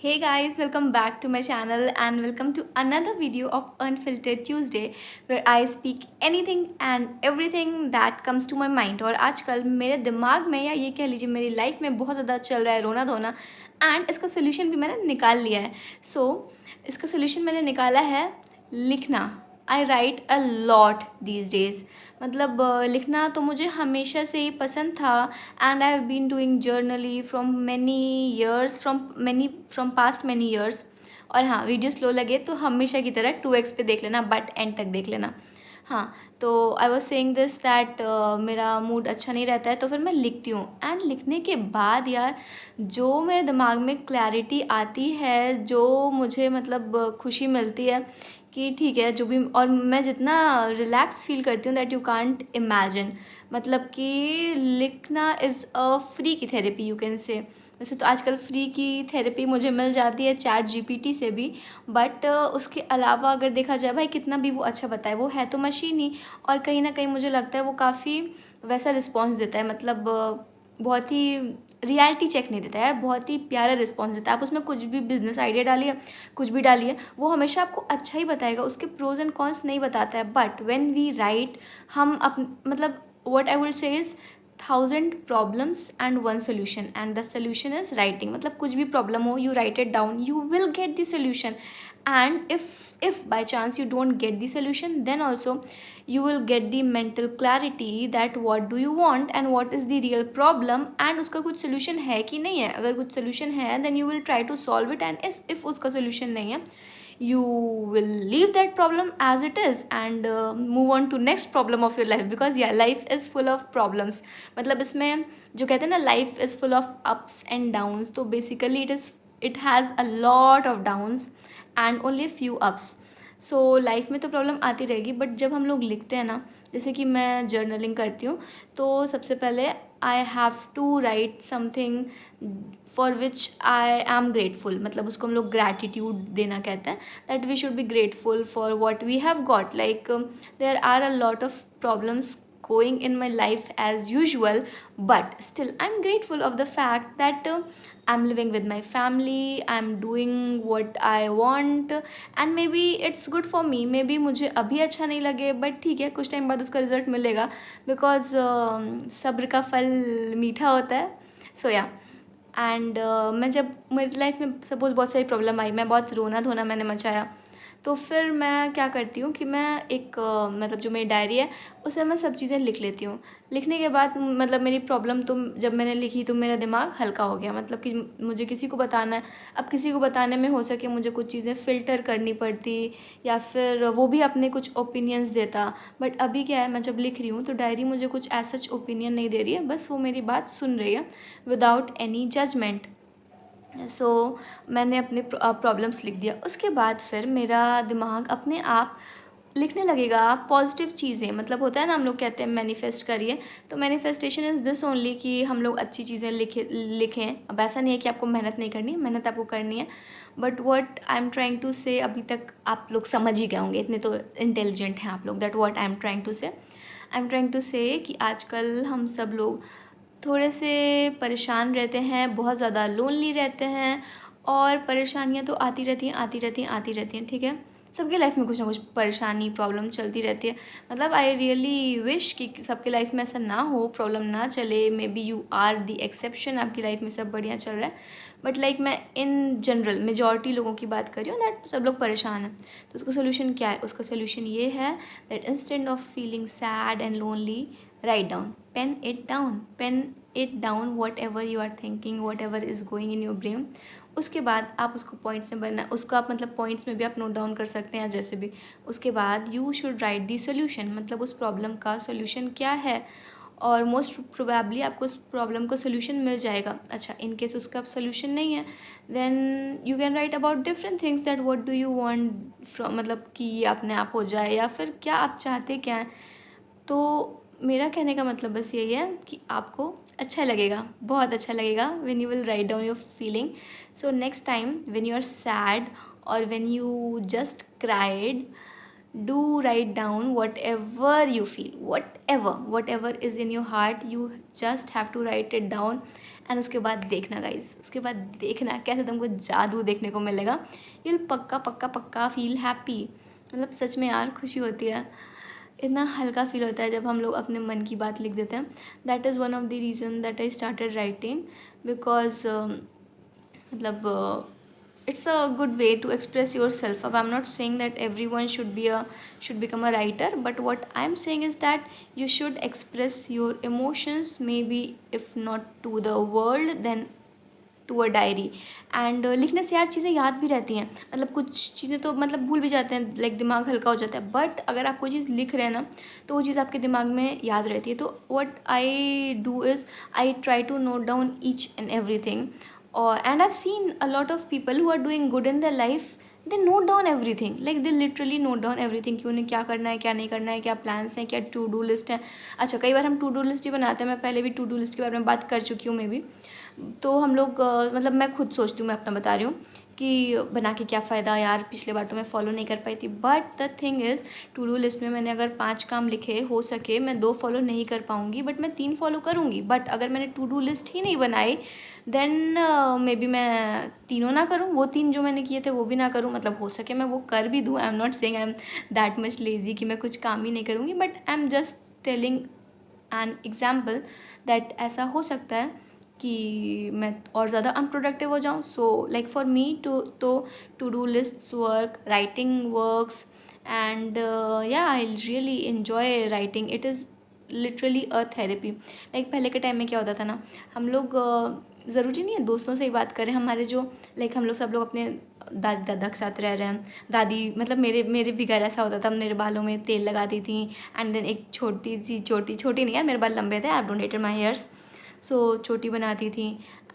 Hey guys, welcome back to my channel and welcome to another video of Unfiltered Tuesday where I speak anything and everything that comes to my mind। और आजकल मेरे दिमाग में या ये कह लीजिए मेरी लाइफ में बहुत ज़्यादा चल रहा है रोना धोना एंड इसका सोल्यूशन भी मैंने निकाल लिया है। इसका सोल्यूशन मैंने निकाला है लिखना। I write a lot these days. मतलब लिखना तो मुझे हमेशा से ही पसंद था and I have been doing journaling from many years from past many years. और हाँ, वीडियो स्लो लगे तो हमेशा की तरह 2x पे देख लेना बट एंड तक देख लेना। हाँ, तो I was saying this that मेरा मूड अच्छा नहीं रहता है तो फिर मैं लिखती हूँ एंड लिखने के बाद यार जो मेरे दिमाग में क्लैरिटी आती है, जो मुझे मतलब खुशी मिलती है कि ठीक है जो भी, और मैं जितना रिलैक्स फील करती हूँ दैट यू कांट इमेजिन। मतलब कि लिखना इज़ अ फ्री की थेरेपी यू कैन से। वैसे तो आजकल फ्री की थेरेपी मुझे मिल जाती है चैट जीपीटी से भी, बट उसके अलावा अगर देखा जाए भाई कितना भी वो अच्छा बताए, वो है तो मशीन ही। और कहीं ना कहीं मुझे लगता है वो काफ़ी वैसा रिस्पॉन्स देता है, मतलब बहुत ही रियलिटी चेक नहीं देता है यार, बहुत ही प्यारा रिस्पॉन्स देता है। आप उसमें कुछ भी बिजनेस आइडिया डालिए, कुछ भी डालिए, वो हमेशा आपको अच्छा ही बताएगा, उसके प्रोज एंड कॉन्स नहीं बताता है। बट व्हेन वी राइट, हम मतलब what I will say is 1000 problems and 1 solution and the solution is writing. मतलब कुछ भी प्रॉब्लम हो, you right it down, you will get the solution. And if by chance you don't get the solution, then also you will get the mental clarity that what do you want and what is the real problem and उसका कुछ solution है कि नहीं है। अगर कुछ solution है then you will try to solve it, and if उसका solution नहीं है you will leave that problem as it is and move on to next problem of your life, because yeah, life is full of problems। मतलब इसमें जो कहते हैं ना life is full of ups and downs, तो basically it has a lot of downs and only a few ups। So life में तो problem आती रहेगी, बट जब हम लोग लिखते हैं ना, जैसे कि मैं जर्नलिंग करती हूँ, तो सबसे पहले I have to write something for which I am grateful. मतलब उसको हम लोग ग्रैटिट्यूड देना कहते हैं, that we should be grateful for what we have got. Like there are a lot of problems going in my life as usual, but still I'm grateful of the fact that I'm living with my family, I'm doing what I want and maybe it's good for me। maybe मुझे अभी अच्छा नहीं लगे but ठीक है, कुछ time बाद उसका रिजल्ट मिलेगा, बिकॉज सब्र का फल मीठा होता है। सो या एंड मैं जब मेरी लाइफ में सपोज़ बहुत सारी प्रॉब्लम आई, मैं बहुत रोना धोना मैंने मचाया, तो फिर मैं क्या करती हूँ कि मैं एक मतलब जो मेरी डायरी है उसमें मैं सब चीज़ें लिख लेती हूँ। लिखने के बाद मतलब मेरी प्रॉब्लम तो जब मैंने लिखी तो मेरा दिमाग हल्का हो गया। मतलब कि मुझे किसी को बताना है, अब किसी को बताने में हो सके मुझे कुछ चीज़ें फ़िल्टर करनी पड़ती या फिर वो भी अपने कुछ ओपिनियंस देता। बट अभी क्या है, मैं जब लिख रही हूँ तो डायरी मुझे कुछ ऐसा ओपिनियन नहीं दे रही है, बस वो मेरी बात सुन रही है विदाउट एनी जजमेंट। मैंने अपने प्रॉब्लम्स लिख दिया। उसके बाद फिर मेरा दिमाग अपने आप लिखने लगेगा पॉजिटिव चीज़ें। मतलब होता है ना, हम लोग कहते हैं मैनिफेस्ट करिए, तो मैनिफेस्टेशन इज़ दिस ओनली कि हम लोग अच्छी चीज़ें लिखें। अब ऐसा नहीं है कि आपको मेहनत नहीं करनी है, मेहनत आपको करनी है, but what I am trying to say, अभी तक आप लोग समझ ही गए होंगे, इतने तो इंटेलिजेंट हैं आप लोग, that what I am trying to say. I am trying to से कि आजकल हम सब लोग थोड़े से परेशान रहते हैं, बहुत ज़्यादा लोनली रहते हैं, और परेशानियाँ तो आती रहती हैं आती रहती हैं आती रहती हैं, ठीक है। सबके लाइफ में कुछ ना कुछ परेशानी प्रॉब्लम चलती रहती है। मतलब आई रियली विश कि सबके लाइफ में ऐसा ना हो, प्रॉब्लम ना चले। Maybe you are the exception, आपकी लाइफ में सब बढ़िया चल रहा है, बट लाइक मैं इन जनरल मेजॉरिटी लोगों की बात कर रही हूँ दैट सब लोग परेशान हैं। तो उसका सोल्यूशन क्या है? उसका सोल्यूशन ये है that instead of feeling sad and lonely, write down, pen it down whatever you are thinking, whatever is going in your brain। उसके बाद आप उसको पॉइंट्स में बनना, उसको आप मतलब पॉइंट्स में भी आप नोट डाउन कर सकते हैं जैसे भी। उसके बाद you should write the solution, मतलब उस प्रॉब्लम का सोल्यूशन क्या है, और मोस्ट प्रोबेबली आपको उस प्रॉब्लम का सोल्यूशन मिल जाएगा। अच्छा, इन केस उसका सोल्यूशन नहीं है, then you can write about different things that what do you want from, मतलब कि ये अपने आप हो जाए या फिर क्या आप चाहते क्या हैं। तो मेरा कहने का मतलब बस यही है कि आपको अच्छा लगेगा, बहुत अच्छा लगेगा when you will write down your feeling. So next time when you are sad or when you just cried, do write down whatever you feel, whatever is in your heart, you just have to write it down and उसके बाद देखना guys, उसके बाद देखना कैसे तुमको जादू देखने को मिलेगा। यू विल पक्का पक्का पक्का फील हैप्पी। मतलब सच में यार खुशी होती है, इतना हल्का फील होता है जब हम लोग अपने मन की बात लिख देते हैं। That is one of the reason that I started writing, because मतलब it's a good way to express yourself. अब I'm not saying that everyone should become a writer, but what I'm saying is that you should express your emotions, maybe if not to the world then to a diary. And लिखने से यार चीज़ें याद भी रहती हैं, मतलब कुछ चीज़ें तो मतलब भूल भी जाते हैं, लाइक दिमाग हल्का हो जाता है, बट अगर आप कोई चीज़ लिख रहे हैं ना तो वो चीज़ आपके दिमाग में याद रहती है। तो what I do is I try to note down each and everything, और and I have seen a lot of people who are doing good in their life, they note down everything, like they literally note down everything कि उन्हें क्या करना है, क्या नहीं करना है, क्या प्लान्स हैं, क्या टू डू लिस्ट है। अच्छा, कई बार हम टू डू लिस्ट ही बनाते हैं, मैं पहले भी टू डू लिस्ट के बारे में बात कर चुकी हूँ मैं भी। तो हम लोग मतलब मैं खुद सोचती हूँ, मैं अपना बता रही हूँ कि बना के क्या फ़ायदा यार, पिछले बार तो मैं फॉलो नहीं कर पाई थी। But the thing is to do list में मैंने अगर 5 काम लिखे, हो सके मैं 2 फॉलो नहीं कर पाऊँगी, बट मैं 3 फॉलो करूँगी। बट अगर मैंने टू डू लिस्ट ही नहीं बनाई देन मे बी मैं तीनों ना करूँ, वो 3 जो मैंने किए थे वो भी ना करूँ, मतलब हो सके मैं वो कर भी दूँ। I am not saying I am that much lazy कि मैं कुछ काम ही नहीं करूँगी, but I am just telling an example that ऐसा हो सकता है कि मैं और ज़्यादा अनप्रोडक्टिव हो जाऊँ। So like for me to do lists work, writing works, and yeah I really enjoy writing. It is literally a therapy. Like पहले के टाइम में क्या होता था ना, हम लोग ज़रूरी नहीं है दोस्तों से ही बात करें, हमारे जो लाइक हम लोग सब लोग अपने दादी दादा के साथ रह रहे हैं, दादी मतलब मेरे भी घर ऐसा होता था, मेरे बालों में तेल लगाती थी, एंड देन एक छोटी नहीं यार, मेरे बाल लंबे थे, आई डोनेटेड माई हेयर्स, सो छोटी बनाती थी।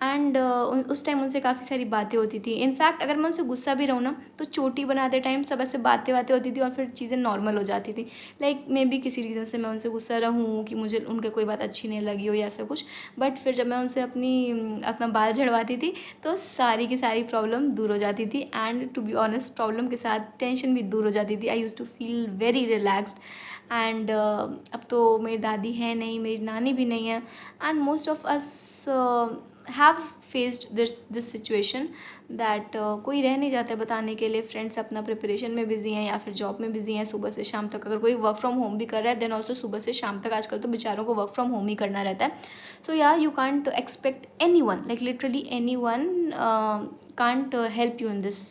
एंड उस टाइम उनसे काफ़ी सारी बातें होती थी। इनफैक्ट अगर मैं उनसे गुस्सा भी रहूँ ना तो चोटी बनाते टाइम सब ऐसे बातें होती थी और फिर चीज़ें नॉर्मल हो जाती थी। लाइक मे बी किसी रीज़न से मैं उनसे गुस्सा रहूँ कि मुझे उनके कोई बात अच्छी नहीं लगी हो या ऐसा कुछ, बट फिर जब मैं उनसे अपना बाल झड़वाती थी तो सारी की सारी प्रॉब्लम दूर हो जाती थी। And to be honest problem के साथ टेंशन भी दूर हो जाती थी। I use to feel very relaxed. And अब तो मेरी दादी है नहीं, मेरी नानी भी नहीं है, and most of us have faced this situation that कोई रह नहीं जाता है बताने के लिए। फ्रेंड्स अपना प्रिपरेशन में बिजी हैं या फिर जॉब में बिजी हैं, सुबह से शाम तक। अगर कोई वर्क फ्रॉम होम भी कर रहा है देन ऑल्सो सुबह से शाम तक आजकल तो बेचारों को वर्क फ्रॉम होम ही करना रहता है। सो या you can't expect any one, like literally any one can't help you in this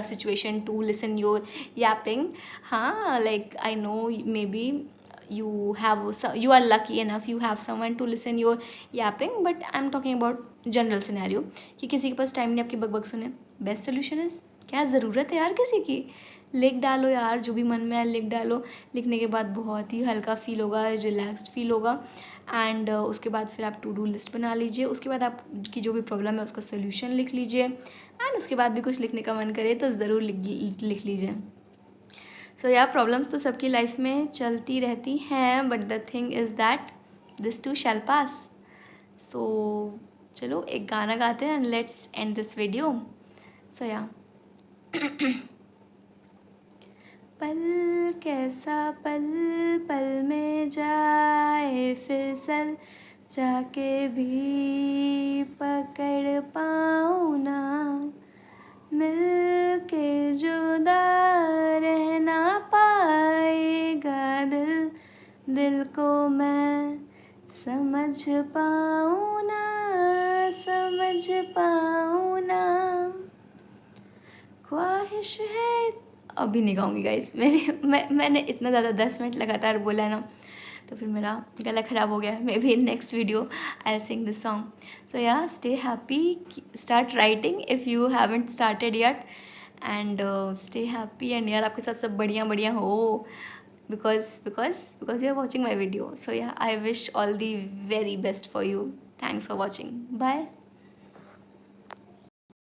situation to listen your yapping. हाँ, like I know maybe you are lucky enough you have someone to listen your yapping, but I'm talking about general scenario कि किसी के पास time नहीं आपकी बकबक सुने। Best solution is, क्या ज़रूरत है यार किसी की, लिख डालो यार, जो भी मन में है लिख डालो। लिखने के बाद बहुत ही हल्का फील होगा, रिलैक्स्ड फील होगा। एंड उसके बाद फिर आप टू डू लिस्ट बना लीजिए, उसके बाद आपकी जो भी प्रॉब्लम है उसका सोल्यूशन लिख लीजिए, एंड उसके बाद भी कुछ लिखने का मन करे तो ज़रूर लिख लीजिए। सो या प्रॉब्लम्स तो सबकी लाइफ में चलती रहती हैं, but the thing is that this too shall pass. So चलो एक गाना गाते हैं and let's end this video. So yeah पल कैसा पल पल में जाए फिसल, जाके भी पकड़ पाऊँ ना, मिल के जुदा रह ना पाएगा दिल, दिल को मैं समझ पाऊँ ना, समझ पाऊँ ना, ख्वाहिश है। अभी नहीं गाऊँगी गाइस, मैंने इतना ज़्यादा 10 मिनट लगातार बोला है ना तो फिर मेरा गला ख़राब हो गया। Maybe in next video I will sing this song. So yeah stay happy, start writing if you haven't started yet, and stay happy. And यार आपके साथ सब बढ़िया हो, because you are watching my video. So yeah I wish all the very best for you. Thanks for watching, bye.